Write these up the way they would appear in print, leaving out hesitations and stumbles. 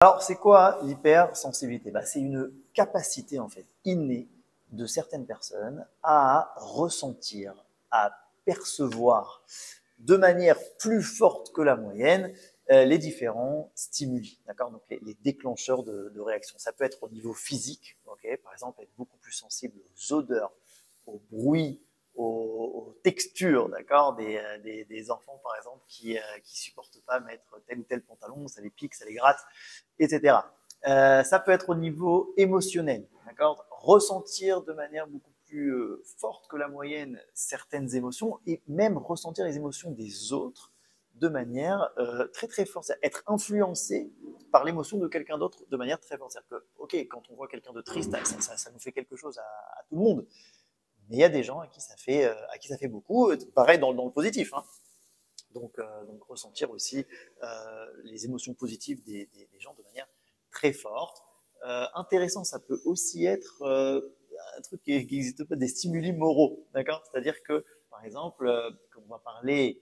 Alors, c'est quoi l'hypersensibilité? C'est une capacité en fait innée de certaines personnes à ressentir, à percevoir de manière plus forte que la moyenne les différents stimuli, d'accord? Donc les déclencheurs de réaction. Ça peut être au niveau physique, ok? Par exemple, être beaucoup plus sensible aux odeurs, aux bruits, aux textures, d'accord, des enfants par exemple qui supportent pas mettre tel ou tel pantalon, ça les pique, ça les gratte, etc. Ça peut être au niveau émotionnel, d'accord, ressentir de manière beaucoup plus forte que la moyenne certaines émotions et même ressentir les émotions des autres de manière très très forte, être influencé par l'émotion de quelqu'un d'autre de manière très forte. C'est-à-dire que, ok, quand on voit quelqu'un de triste, ça nous fait quelque chose à tout le monde, mais il y a des gens à qui ça fait beaucoup, pareil dans le positif, hein. Donc ressentir aussi les émotions positives des gens de manière très forte. Intéressant, ça peut aussi être un truc qui n'existe pas, des stimuli moraux, d'accord? C'est-à-dire que, par exemple, quand on va parler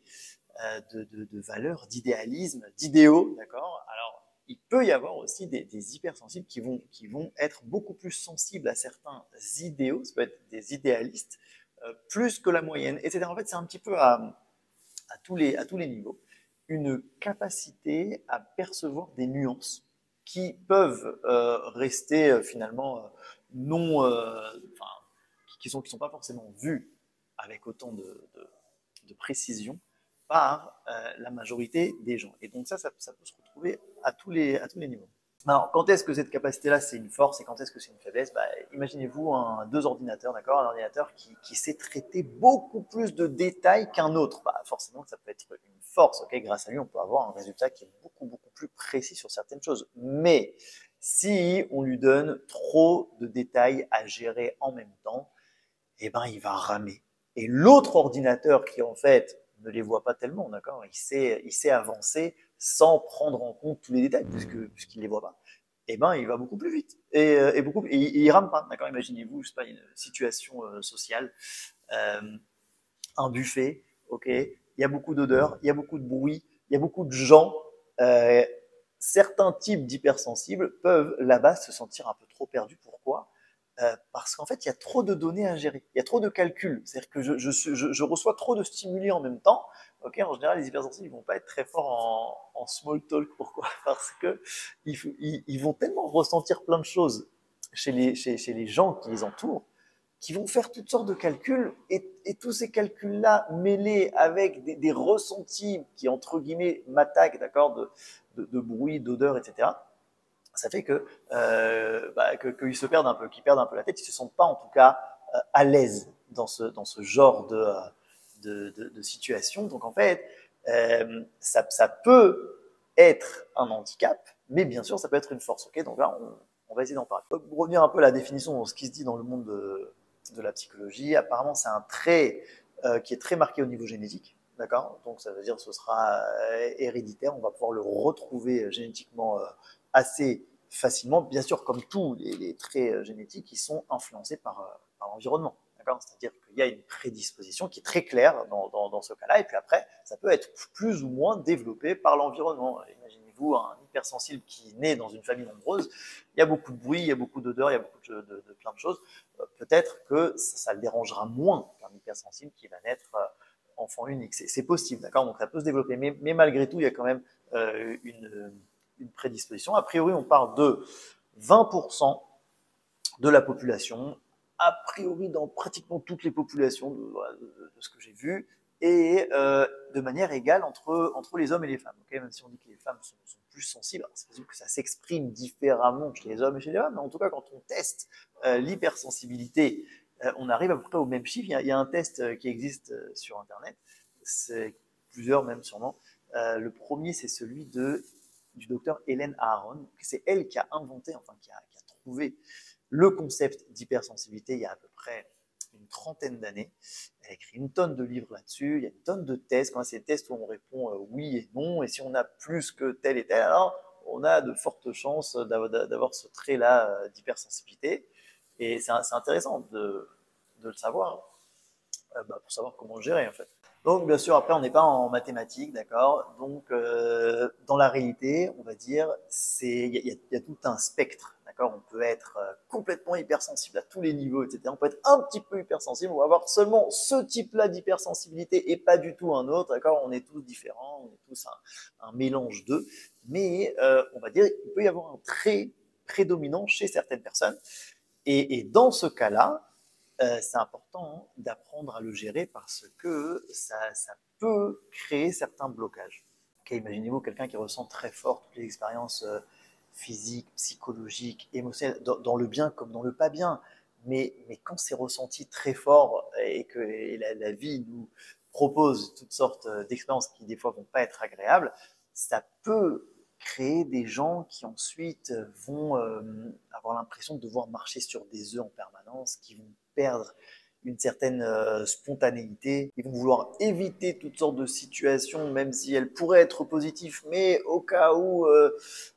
de valeurs, d'idéalisme, d'idéaux, d'accord? Alors, il peut y avoir aussi des hypersensibles qui vont être beaucoup plus sensibles à certains idéaux, ça peut être des idéalistes, plus que la moyenne, etc. En fait, c'est un petit peu à tous les niveaux, une capacité à percevoir des nuances qui peuvent rester finalement non, enfin, qui sont pas forcément vues avec autant de précision par la majorité des gens. Et donc ça peut se retrouver à tous les niveaux. Alors, quand est-ce que cette capacité-là, c'est une force et quand est-ce que c'est une faiblesse? Imaginez-vous deux ordinateurs, d'accord? Un ordinateur qui sait traiter beaucoup plus de détails qu'un autre. Forcément, ça peut être une force, ok? Grâce à lui, on peut avoir un résultat qui est beaucoup plus précis sur certaines choses. Mais si on lui donne trop de détails à gérer en même temps, eh ben, il va ramer. Et l'autre ordinateur qui, en fait, ne les voit pas tellement, d'accord? Il sait avancer sans prendre en compte tous les détails, puisqu'il ne les voit pas. Eh ben, il va beaucoup plus vite. Et il rame pas, d'accord? Imaginez-vous, je sais pas, une situation sociale, euh, un buffet, ok? Il y a beaucoup d'odeurs, il y a beaucoup de bruit, il y a beaucoup de gens. Euh, Certains types d'hypersensibles peuvent là-bas se sentir un peu trop perdus. Pourquoi? Parce qu'en fait, il y a trop de données à gérer, il y a trop de calculs. C'est-à-dire que je reçois trop de stimuli en même temps. Ok, en général, les hypersensibles ne vont pas être très forts en small talk. Pourquoi? Parce que ils vont tellement ressentir plein de choses chez les gens qui les entourent qui vont faire toutes sortes de calculs et tous ces calculs-là mêlés avec des ressentis qui, entre guillemets, m'attaquent, d'accord, de bruit, d'odeur, etc., ça fait qu'ils se perdent un peu, qu'ils perdent un peu la tête, ils ne se sentent pas en tout cas à l'aise dans ce genre de situation. Donc en fait, ça peut être un handicap, mais bien sûr, ça peut être une force. Okay, donc là, on va essayer d'en parler. Pour revenir un peu à la définition de ce qui se dit dans le monde de la psychologie, apparemment, c'est un trait qui est très marqué au niveau génétique. D'accord. Donc ça veut dire que ce sera héréditaire, on va pouvoir le retrouver génétiquement assez facilement, bien sûr, comme tous les traits génétiques, ils sont influencés par l'environnement. C'est-à-dire qu'il y a une prédisposition qui est très claire dans ce cas-là, et puis après, ça peut être plus ou moins développé par l'environnement. Imaginez-vous un hypersensible qui naît dans une famille nombreuse, il y a beaucoup de bruit, il y a beaucoup d'odeurs, il y a beaucoup de plein de choses. Peut-être que ça le dérangera moins qu'un hypersensible qui va naître enfant unique. C'est possible, d'accord? Donc ça peut se développer, mais malgré tout, il y a quand même une prédisposition. A priori, on parle de 20% de la population, a priori dans pratiquement toutes les populations de ce que j'ai vu, et de manière égale entre les hommes et les femmes. Okay, même si on dit que les femmes sont plus sensibles, c'est possible que ça s'exprime différemment chez les hommes et chez les femmes, mais en tout cas, quand on teste l'hypersensibilité, on arrive à peu près au même chiffre. Il y a un test qui existe sur Internet, c'est plusieurs même sûrement. Le premier, c'est celui du docteur Hélène Aharon. C'est elle qui a inventé, enfin qui a trouvé le concept d'hypersensibilité il y a à peu près une trentaine d'années. Elle a écrit une tonne de livres là-dessus, il y a une tonne de tests. Quand c'est des tests où on répond oui et non, et si on a plus que tel et tel, alors on a de fortes chances d'avoir ce trait-là d'hypersensibilité. Et c'est intéressant de le savoir pour savoir comment le gérer en fait. Donc, bien sûr, après, on n'est pas en mathématiques, d'accord? Donc, dans la réalité, on va dire, il y a tout un spectre, d'accord? On peut être complètement hypersensible à tous les niveaux, etc. On peut être un petit peu hypersensible, on va avoir seulement ce type-là d'hypersensibilité et pas du tout un autre, d'accord? On est tous différents, on est tous un mélange d'eux. Mais, on va dire, il peut y avoir un trait prédominant chez certaines personnes. Et dans ce cas-là, c'est important d'apprendre à le gérer parce que ça peut créer certains blocages. Okay, imaginez-vous quelqu'un qui ressent très fort toutes les expériences physiques, psychologiques, émotionnelles, dans le bien comme dans le pas bien. Mais quand c'est ressenti très fort et que la vie nous propose toutes sortes d'expériences qui des fois vont pas être agréables, ça peut créer des gens qui ensuite vont avoir l'impression de devoir marcher sur des œufs en permanence, qui vont perdre une certaine spontanéité. Ils vont vouloir éviter toutes sortes de situations, même si elles pourraient être positives, mais au cas où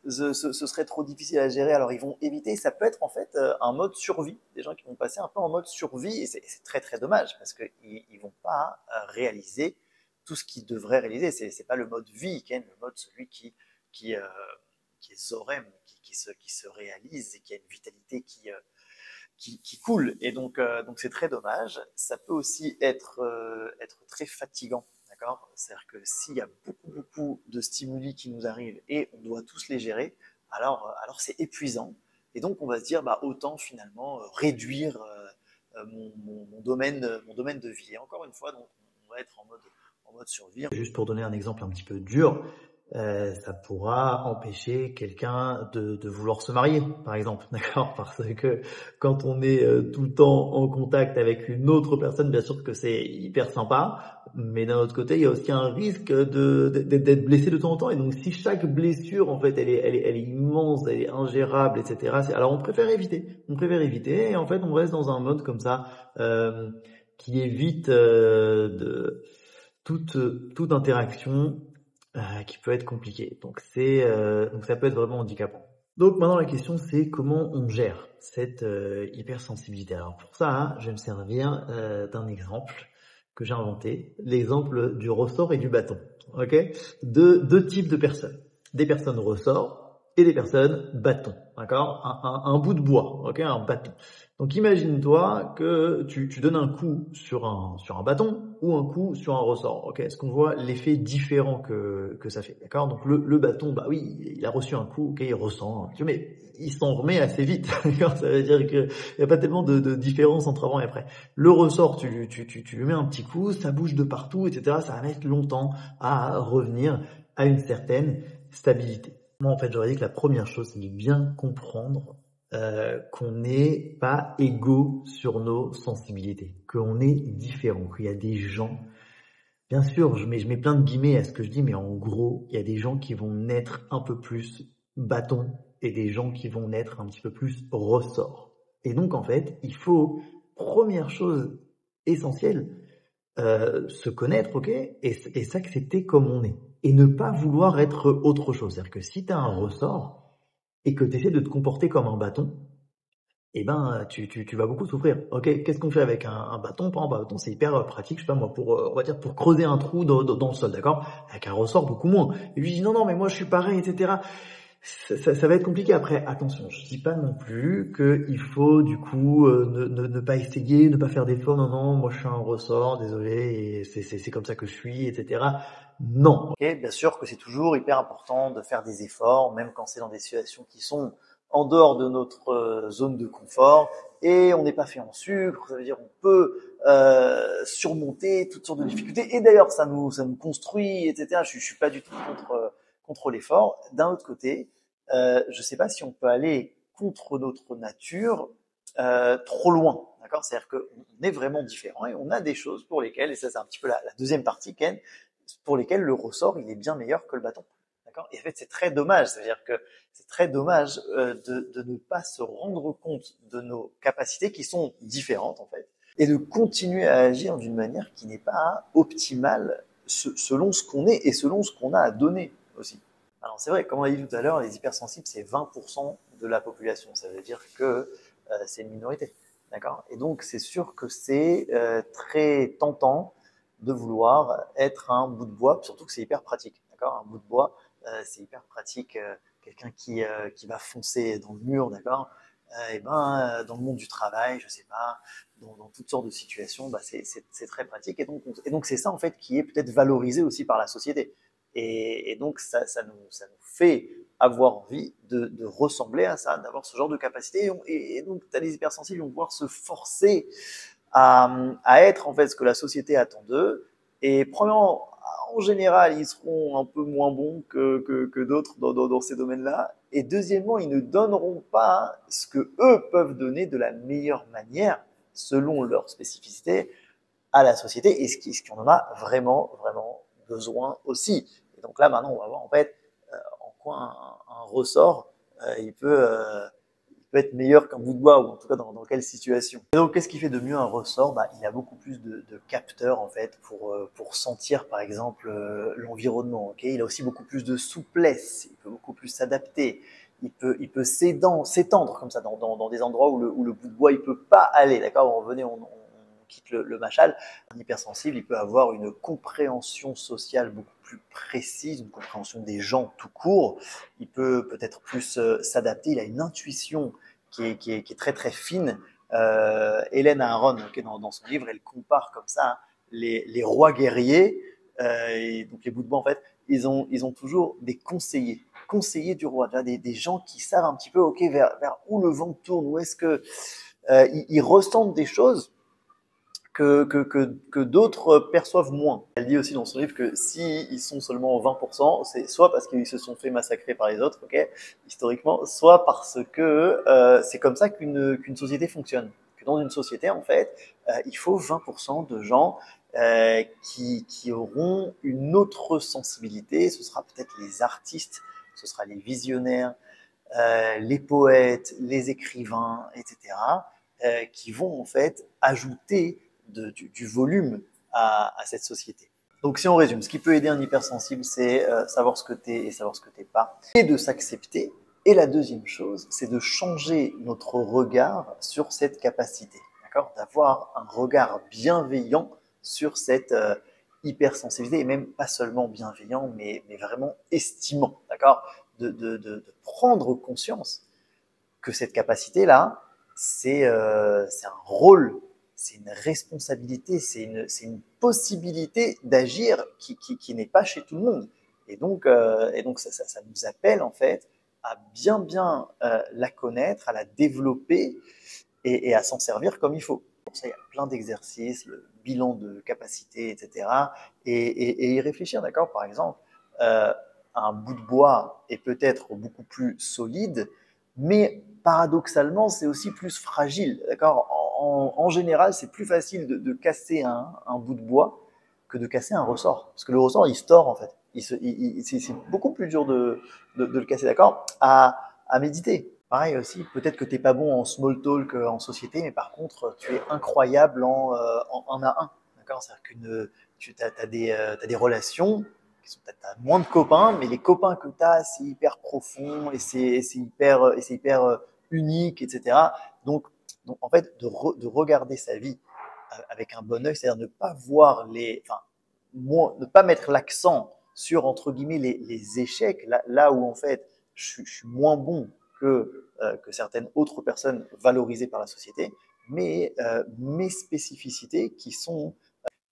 ce serait trop difficile à gérer, alors ils vont éviter. Ça peut être en fait un mode survie, des gens qui vont passer un peu en mode survie, et c'est très très dommage, parce qu'ils ne vont pas réaliser tout ce qu'ils devraient réaliser. C'est pas le mode vie, Ken, le mode celui qui, euh, qui est zorem, qui se réalise et qui a une vitalité qui coule. Et donc c'est très dommage. Ça peut aussi être très fatigant. D'accord. C'est-à-dire que s'il y a beaucoup de stimuli qui nous arrivent et on doit tous les gérer, alors c'est épuisant. Et donc on va se dire, bah, autant finalement réduire mon domaine de vie. Et encore une fois, donc, on va être en mode survie. Juste pour donner un exemple un petit peu dur, ça pourra empêcher quelqu'un de vouloir se marier, par exemple, d'accord? Parce que quand on est tout le temps en contact avec une autre personne, bien sûr que c'est hyper sympa, mais d'un autre côté, il y a aussi un risque d'être blessé de temps en temps. Et donc, si chaque blessure, en fait, elle est immense, elle est ingérable, etc. Alors, on préfère éviter. On préfère éviter, et en fait, on reste dans un mode comme ça qui évite toute interaction qui peut être compliquée. Donc donc ça peut être vraiment handicapant. Donc maintenant la question c'est comment on gère cette hypersensibilité. Alors pour ça, hein, je vais me servir d'un exemple que j'ai inventé, l'exemple du ressort et du bâton. Ok, deux types de personnes, des personnes ressort et des personnes bâton. D'accord, un bout de bois, ok, un bâton. Donc imagine-toi que tu donnes un coup sur un bâton ou un coup sur un ressort. Ok, est-ce qu'on voit l'effet différent que ça fait, d'accord? Donc le bâton, bah oui, il a reçu un coup, ok, il ressent, mais il s'en remet assez vite, d'accord? Ça veut dire que il y a pas tellement de différence entre avant et après. Le ressort, tu lui mets un petit coup, ça bouge de partout, etc. Ça va mettre longtemps à revenir à une certaine stabilité. Moi, en fait, j'aurais dit que la première chose, c'est de bien comprendre qu'on n'est pas égaux sur nos sensibilités, qu'on est différents, qu'il y a des gens, bien sûr, je mets plein de guillemets à ce que je dis, mais en gros, il y a des gens qui vont naître un peu plus bâton et des gens qui vont naître un petit peu plus ressort. Et donc, en fait, il faut, première chose essentielle, se connaître, ok, et s'accepter comme on est. Et ne pas vouloir être autre chose. C'est-à-dire que si tu as un ressort et que tu essaies de te comporter comme un bâton, eh ben, tu vas beaucoup souffrir. Ok, qu'est-ce qu'on fait avec un bâton? Par exemple, un bâton, c'est hyper pratique, je sais pas moi, on va dire pour creuser un trou dans le sol, d'accord? Avec un ressort, beaucoup moins. Et lui dit non, non, mais moi je suis pareil, etc. Ça va être compliqué. Après, attention, je dis pas non plus qu'il faut du coup ne pas essayer, ne pas faire d'efforts. Non, non, moi je suis un ressort, désolé, et c'est comme ça que je suis, etc. Non. Okay, bien sûr que c'est toujours hyper important de faire des efforts, même quand c'est dans des situations qui sont en dehors de notre zone de confort. Et on n'est pas fait en sucre, ça veut dire on peut surmonter toutes sortes de difficultés. Et d'ailleurs, ça nous construit, etc. Je suis pas du tout contre l'effort. D'un autre côté, je sais pas si on peut aller contre notre nature trop loin. D'accord? C'est-à-dire qu'on est vraiment différent et on a des choses pour lesquelles, et ça c'est un petit peu la deuxième partie, Ken, pour lesquels le ressort il est bien meilleur que le bâton. D'accord. Et en fait, c'est très dommage. C'est-à-dire que c'est très dommage de ne pas se rendre compte de nos capacités qui sont différentes en fait, et de continuer à agir d'une manière qui n'est pas optimale selon ce qu'on est et selon ce qu'on a à donner aussi. Alors c'est vrai, comme on l'a dit tout à l'heure, les hypersensibles c'est 20% de la population. Ça veut dire que c'est une minorité. D'accord. Et donc c'est sûr que c'est très tentant de vouloir être un bout de bois, surtout que c'est hyper pratique, d'accord? Un bout de bois, c'est hyper pratique. Quelqu'un qui va foncer dans le mur, d'accord? Dans le monde du travail, je sais pas, dans toutes sortes de situations, c'est très pratique. Et donc c'est ça en fait qui est peut-être valorisé aussi par la société. Et donc ça nous fait avoir envie de ressembler à ça, d'avoir ce genre de capacité. Et donc, tu as les hypersensibles, ils vont pouvoir se forcer à être en fait ce que la société attend d'eux. Et premièrement, en général, ils seront un peu moins bons que d'autres dans ces domaines-là. Et deuxièmement, ils ne donneront pas ce que eux peuvent donner de la meilleure manière, selon leur spécificité, à la société et ce qu'on en a vraiment, vraiment besoin aussi. Et donc là, maintenant, on va voir en fait en quoi un ressort, il peut être meilleur qu'un bout de bois, ou en tout cas dans quelle situation. Et donc, qu'est-ce qui fait de mieux un ressort? Il a beaucoup plus de capteurs en fait pour sentir par exemple l'environnement. Okay, il a aussi beaucoup plus de souplesse, il peut beaucoup plus s'adapter. Il peut s'étendre comme ça dans des endroits où le bout de bois il peut pas aller. D'accord, on quitte le machal. Un hypersensible, il peut avoir une compréhension sociale beaucoup plus précise, une compréhension des gens tout court. Il peut peut-être plus s'adapter. Il a une intuition qui est très très fine. Hélène Aron, dans son livre, elle compare comme ça les rois guerriers. Et donc les bouts de bois, en fait, ils ont toujours des conseillers du roi, des gens qui savent un petit peu, ok, vers où le vent tourne, où est-ce que ils ressentent des choses que d'autres perçoivent moins. Elle dit aussi dans son livre que si ils sont seulement 20%, c'est soit parce qu'ils se sont fait massacrer par les autres, ok, historiquement, soit parce que c'est comme ça qu'une société fonctionne. Que dans une société, en fait, il faut 20% de gens qui auront une autre sensibilité. Ce sera peut-être les artistes, ce sera les visionnaires, les poètes, les écrivains, etc., qui vont en fait ajouter du volume à cette société. Donc si on résume, ce qui peut aider un hypersensible, c'est savoir ce que t'es et savoir ce que t'es pas, et de s'accepter. Et la deuxième chose, c'est de changer notre regard sur cette capacité, d'accord? D'avoir un regard bienveillant sur cette hypersensibilité, et même pas seulement bienveillant, mais vraiment estimant, d'accord? De prendre conscience que cette capacité-là, c'est un rôle, c'est une responsabilité, c'est une possibilité d'agir qui n'est pas chez tout le monde. Et donc ça nous appelle en fait à bien la connaître, à la développer et à s'en servir comme il faut. Pour ça, il y a plein d'exercices, le bilan de capacité, etc. Et y réfléchir, d'accord? Par exemple, euh, un bout de bois est peut-être beaucoup plus solide, mais paradoxalement, c'est aussi plus fragile, d'accord? En général, c'est plus facile de casser un bout de bois que de casser un ressort. Parce que le ressort, il se tord, en fait. C'est beaucoup plus dur de le casser, d'accord? À méditer. Pareil aussi, peut-être que tu n'es pas bon en small talk en société, mais par contre, tu es incroyable en à un. D'accord? C'est-à-dire que tu as des relations qui sont peut-être moins de copains, mais les copains que tu as, c'est hyper profond et c'est hyper unique, etc. Donc en fait, de regarder sa vie avec un bon œil, c'est-à-dire ne pas voir ne pas mettre l'accent sur entre guillemets les échecs, là où en fait je suis moins bon que certaines autres personnes valorisées par la société, mais mes spécificités qui sont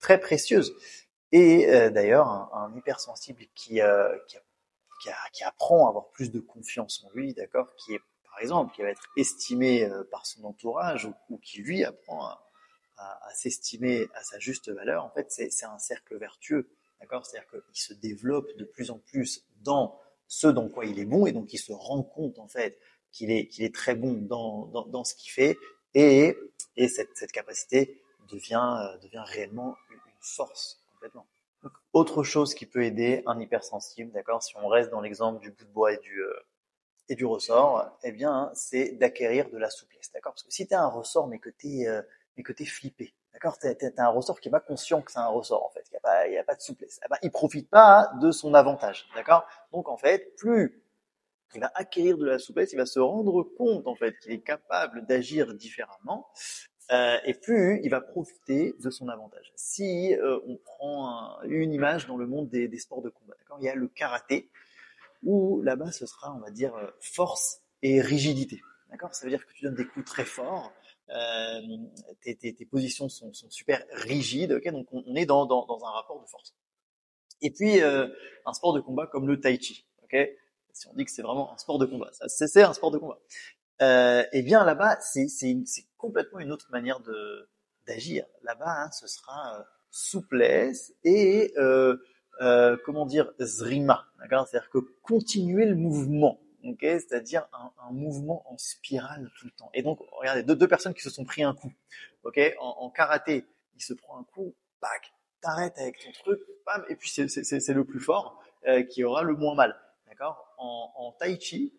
très précieuses. Et d'ailleurs, un hypersensible qui apprend à avoir plus de confiance en lui, d'accord, qui est par exemple, qui va être estimé par son entourage ou qui lui apprend à s'estimer à sa juste valeur, en fait, c'est un cercle vertueux, d'accord? C'est-à-dire qu'il se développe de plus en plus dans ce dans quoi il est bon et donc il se rend compte en fait qu'il est très bon dans ce qu'il fait et, et cette capacité devient réellement une force complètement. Donc, autre chose qui peut aider un hypersensible, d'accord, si on reste dans l'exemple du bout de bois et du ressort, eh bien, c'est d'acquérir de la souplesse, d'accord? Parce que si tu as un ressort mais que t'es flippé, d'accord? T'as un ressort qui est pas conscient que c'est un ressort, en fait, il y a pas de souplesse. Eh ben, il profite pas de son avantage, d'accord? Donc, en fait, plus il va acquérir de la souplesse, il va se rendre compte, en fait, qu'il est capable d'agir différemment, et plus il va profiter de son avantage. Si on prend une image dans le monde des sports de combat, d'accord, il y a le karaté, où là-bas ce sera, on va dire, force et rigidité. D'accord, ça veut dire que tu donnes des coups très forts, euh, tes positions sont super rigides, ok, donc on est dans un rapport de force. Et puis un sport de combat comme le tai chi, ok, si on dit que c'est vraiment un sport de combat, ça c'est un sport de combat. Eh bien là-bas, c'est complètement une autre manière d'agir. Là-bas, hein, ce sera souplesse et comment dire, zrima, d'accord? C'est-à-dire que continuer le mouvement, ok? C'est-à-dire un mouvement en spirale tout le temps. Et donc, regardez, deux personnes qui se sont pris un coup, ok? En karaté, il se prend un coup, pac, t'arrêtes avec ton truc, bam, et puis c'est le plus fort qui aura le moins mal, d'accord? En tai chi,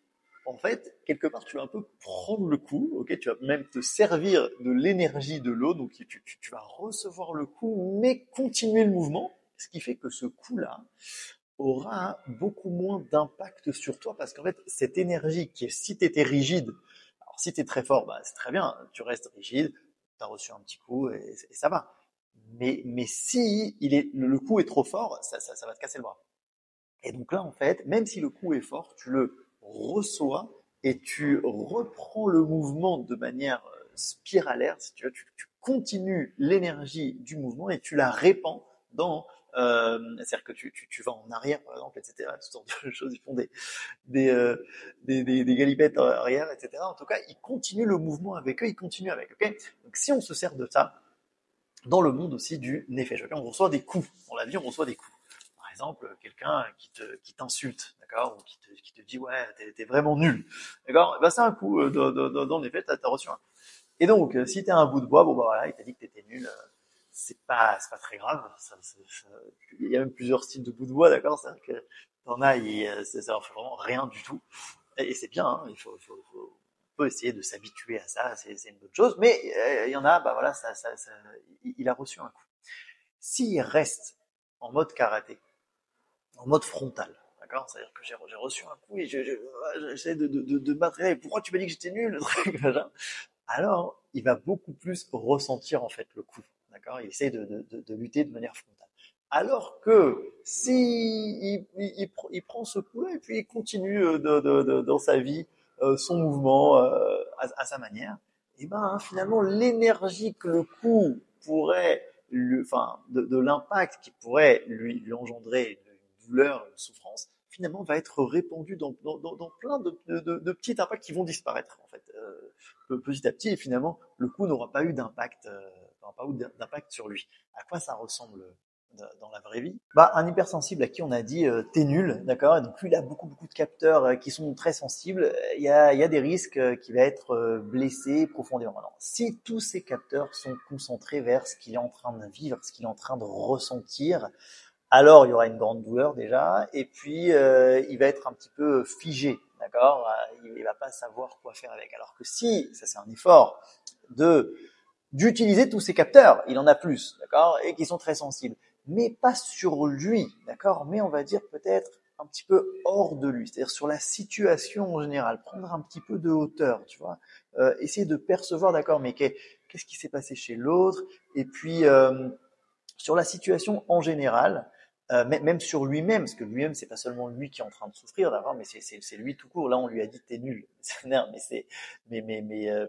en fait, quelque part, tu vas un peu prendre le coup, ok, tu vas même te servir de l'énergie de l'eau, donc tu vas recevoir le coup, mais continuer le mouvement, ce qui fait que ce coup-là aura beaucoup moins d'impact sur toi, parce qu'en fait, cette énergie qui est, si tu étais rigide, alors si tu es très fort, bah, c'est très bien, tu restes rigide, tu as reçu un petit coup et ça va. Mais si le coup est trop fort, ça va te casser le bras. Et donc là, en fait, même si le coup est fort, tu le reçois et tu reprends le mouvement de manière spiralaire, si tu veux, tu continues l'énergie du mouvement et tu la répands dans, c'est-à-dire que tu vas en arrière, par exemple, etc. Toutes sortes de choses, ils font des, euh, des galipettes en arrière, etc. En tout cas, ils continuent le mouvement avec eux, ils continuent avec, ok? Donc si on se sert de ça, dans le monde aussi du nefesh, on reçoit des coups. Dans la vie, on reçoit des coups. Par exemple, quelqu'un qui t'insulte, d'accord, ou qui te dit ouais, t'es vraiment nul, d'accord. Ben, c'est un coup. Dans les faits, t'as reçu un coup. Et donc, si t'es un bout de bois, bon bah voilà, il t'a dit que t'étais nul. C'est pas très grave. Il y a même plusieurs styles de bout de bois, d'accord. C'est-à-dire que t'en as, ça leur fait vraiment rien du tout. Et c'est bien. Hein, on peut essayer de s'habituer à ça. C'est une bonne chose. Mais il y en a, bah voilà, il a reçu un coup. S'il reste en mode karaté, en mode frontal. D'accord. C'est-à-dire que j'ai reçu un coup et j'essaie de me battre. Pourquoi tu m'as dit que j'étais nul? Alors, il va beaucoup plus ressentir en fait le coup. D'accord. Il essaie de lutter de manière frontale. Alors que si il prend ce coup-là et puis il continue dans sa vie son mouvement à sa manière, et ben hein, finalement l'énergie que le coup pourrait enfin de l'impact qui pourrait lui engendrer une douleur, une souffrance, finalement va être répandue dans plein de petits impacts qui vont disparaître en fait petit à petit et finalement le coup n'aura pas eu d'impact sur lui. À quoi ça ressemble dans la vraie vie? Bah, un hypersensible à qui on a dit t'es nul, d'accord, et donc lui il a beaucoup de capteurs qui sont très sensibles, il y a des risques qu'il va être blessé profondément. Alors, si tous ces capteurs sont concentrés vers ce qu'il est en train de vivre, ce qu'il est en train de ressentir, alors il y aura une grande douleur déjà, et puis il va être un petit peu figé, d'accord, il va pas savoir quoi faire avec. Alors que si, ça c'est un effort de d'utiliser tous ces capteurs, il en a plus, d'accord, et qui sont très sensibles, mais pas sur lui, d'accord, mais on va dire peut-être un petit peu hors de lui, c'est-à-dire sur la situation en général, prendre un petit peu de hauteur, tu vois, essayer de percevoir, d'accord, mais qu'est-ce qui s'est passé chez l'autre, et puis sur la situation en général, même sur lui-même, parce que lui-même, c'est pas seulement lui qui est en train de souffrir d'abord, mais c'est lui tout court. Là, on lui a dit t'es nul. Mais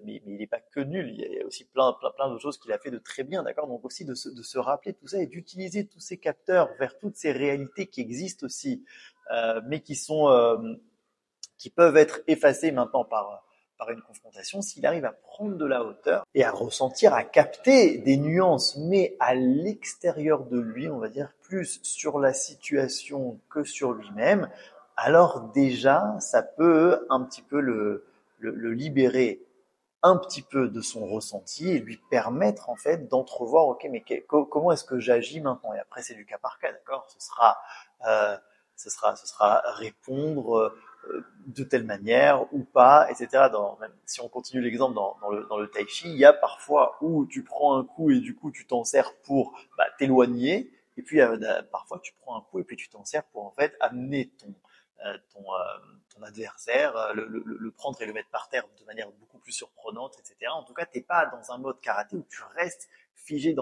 il est pas que nul. Il y a aussi plein d'autres choses qu'il a fait de très bien, d'accord. Donc aussi de se rappeler tout ça et d'utiliser tous ces capteurs vers toutes ces réalités qui existent aussi, mais qui peuvent être effacées maintenant par une confrontation, s'il arrive à prendre de la hauteur et à ressentir, à capter des nuances, mais à l'extérieur de lui, on va dire plus sur la situation que sur lui-même, alors déjà, ça peut un petit peu le libérer un petit peu de son ressenti et lui permettre en fait d'entrevoir, ok, mais comment est-ce que j'agis maintenant? Et après, c'est du cas par cas, d'accord? Euh, ce sera répondre de telle manière ou pas, etc. Même si on continue l'exemple dans le tai chi, il y a parfois où tu prends un coup et du coup tu t'en sers pour t'éloigner, et puis parfois tu prends un coup et puis tu t'en sers pour en fait amener ton adversaire, le prendre et le mettre par terre de manière beaucoup plus surprenante, etc. En tout cas, t'es pas dans un mode karaté où tu restes figé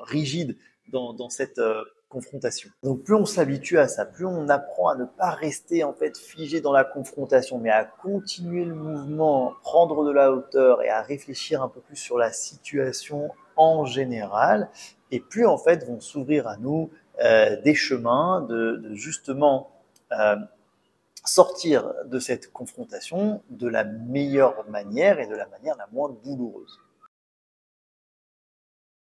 rigide dans cette confrontation. Donc plus on s'habitue à ça, plus on apprend à ne pas rester en fait figé dans la confrontation, mais à continuer le mouvement, prendre de la hauteur et à réfléchir un peu plus sur la situation en général, et plus en fait vont s'ouvrir à nous des chemins de justement sortir de cette confrontation de la meilleure manière et de la manière la moins douloureuse.